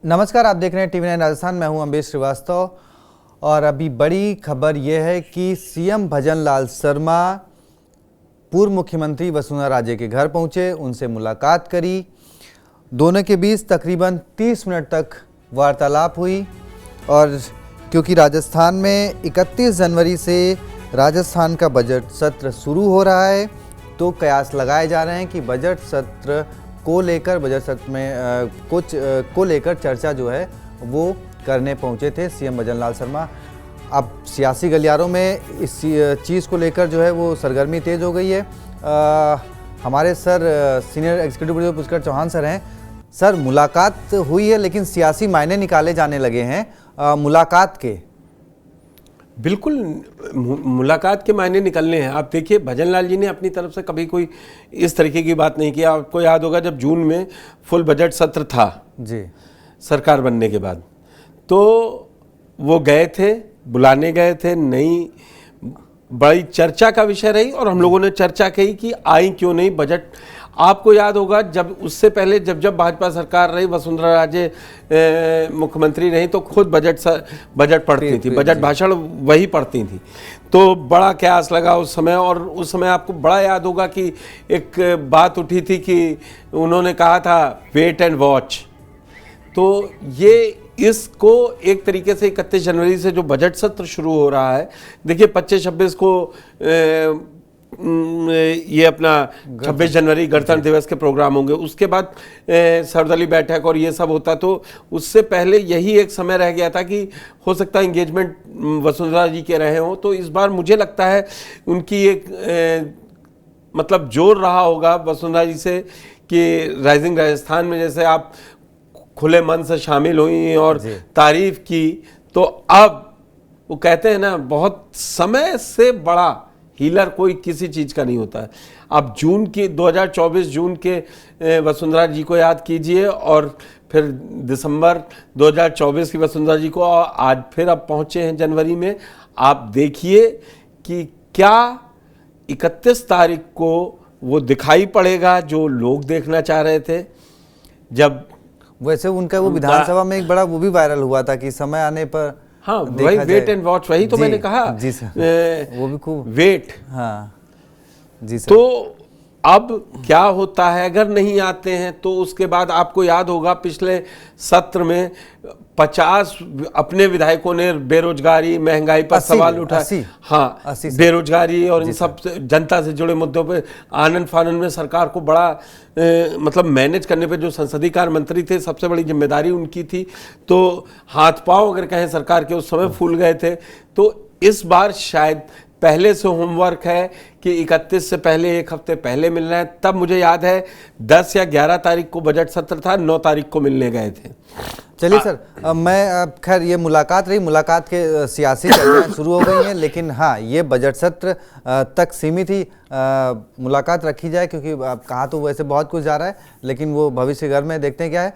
नमस्कार, आप देख रहे हैं टीवी9 राजस्थान। मैं हूं अम्बेश श्रीवास्तव और अभी बड़ी खबर यह है कि सीएम भजन लाल शर्मा पूर्व मुख्यमंत्री वसुंधरा राजे के घर पहुंचे, उनसे मुलाकात करी। दोनों के बीच तकरीबन 30 मिनट तक वार्तालाप हुई और क्योंकि राजस्थान में 31 जनवरी से राजस्थान का बजट सत्र शुरू हो रहा है, तो कयास लगाए जा रहे हैं कि बजट सत्र को लेकर चर्चा जो है वो करने पहुंचे थे सीएम भजन लाल शर्मा। अब सियासी गलियारों में इस चीज़ को लेकर जो है वो सरगर्मी तेज़ हो गई है। हमारे sir senior executive producer Pushkar Chauhan sir हैं। सर, मुलाकात हुई है लेकिन सियासी मायने निकाले जाने लगे हैं मुलाकात के। बिल्कुल, मुलाकात के मायने निकलने हैं। आप देखिए, भजन लाल जी ने अपनी तरफ से कभी कोई इस तरीके की बात नहीं की। आपको याद होगा जब जून में फुल बजट सत्र था जी, सरकार बनने के बाद, तो वो गए थे, बुलाने गए थे। नई बड़ी चर्चा का विषय रही और हम लोगों ने चर्चा की कि आई क्यों नहीं बजट। आपको याद होगा जब उससे पहले जब भाजपा सरकार रही, वसुंधरा राजे मुख्यमंत्री रही, तो खुद बजट पढ़ती थी, बजट भाषण वही पढ़ती थी। तो बड़ा कयास लगा उस समय। और उस समय आपको बड़ा याद होगा कि एक बात उठी थी कि उन्होंने कहा था वेट एंड वॉच। तो ये इसको एक तरीके से 31 जनवरी से जो बजट सत्र शुरू हो रहा है, देखिए 25-26 को ये अपना 26 जनवरी गणतंत्र दिवस के प्रोग्राम होंगे, उसके बाद सर्वदलीय बैठक और ये सब होता। तो उससे पहले यही एक समय रह गया था कि हो सकता है एंगेजमेंट वसुंधरा जी के रहे हों। तो इस बार मुझे लगता है उनकी एक मतलब जोर रहा होगा वसुंधरा जी से कि राइजिंग राजस्थान में जैसे आप खुले मन से शामिल हुई और तारीफ की, तो अब वो कहते हैं ना, बहुत समय से बड़ा हीलर कोई किसी चीज़ का नहीं होता है। अब 2024 जून के वसुंधरा जी को याद कीजिए और फिर दिसंबर 2024 की वसुंधरा जी को, आज फिर अब पहुँचे हैं जनवरी में। आप देखिए कि क्या 31 तारीख को वो दिखाई पड़ेगा जो लोग देखना चाह रहे थे। जब वैसे उनका वो विधानसभा में एक बड़ा वो भी वायरल हुआ था कि समय आने पर, हाँ, वही वेट एंड वॉच, वही तो मैंने कहा जी सर, वो भी खूब वेट। हाँ जी सर। तो अब क्या होता है अगर नहीं आते हैं तो उसके बाद आपको याद होगा पिछले सत्र में 50 अपने विधायकों ने बेरोजगारी, महंगाई पर सवाल उठाए। हाँ, बेरोजगारी और इन सब जनता से जुड़े मुद्दों पे आनंद फानंद में सरकार को बड़ा मतलब मैनेज करने पे जो संसदीय कार्य मंत्री थे, सबसे बड़ी जिम्मेदारी उनकी थी। तो हाथ पांव अगर कहें सरकार के उस समय फूल गए थे। तो इस बार शायद पहले से होमवर्क है कि 31 से पहले, एक हफ्ते पहले मिलना है। तब मुझे याद है 10 या 11 तारीख को बजट सत्र था, 9 तारीख को मिलने गए थे। चलिए सर, मैं खैर ये मुलाकात रही, मुलाकात के सियासी चर्चाएं शुरू हो गई हैं, लेकिन हाँ, ये बजट सत्र तक सीमित ही मुलाकात रखी जाए, क्योंकि कहा तो वैसे बहुत कुछ जा रहा है, लेकिन वो भविष्य घर में देखते हैं क्या है।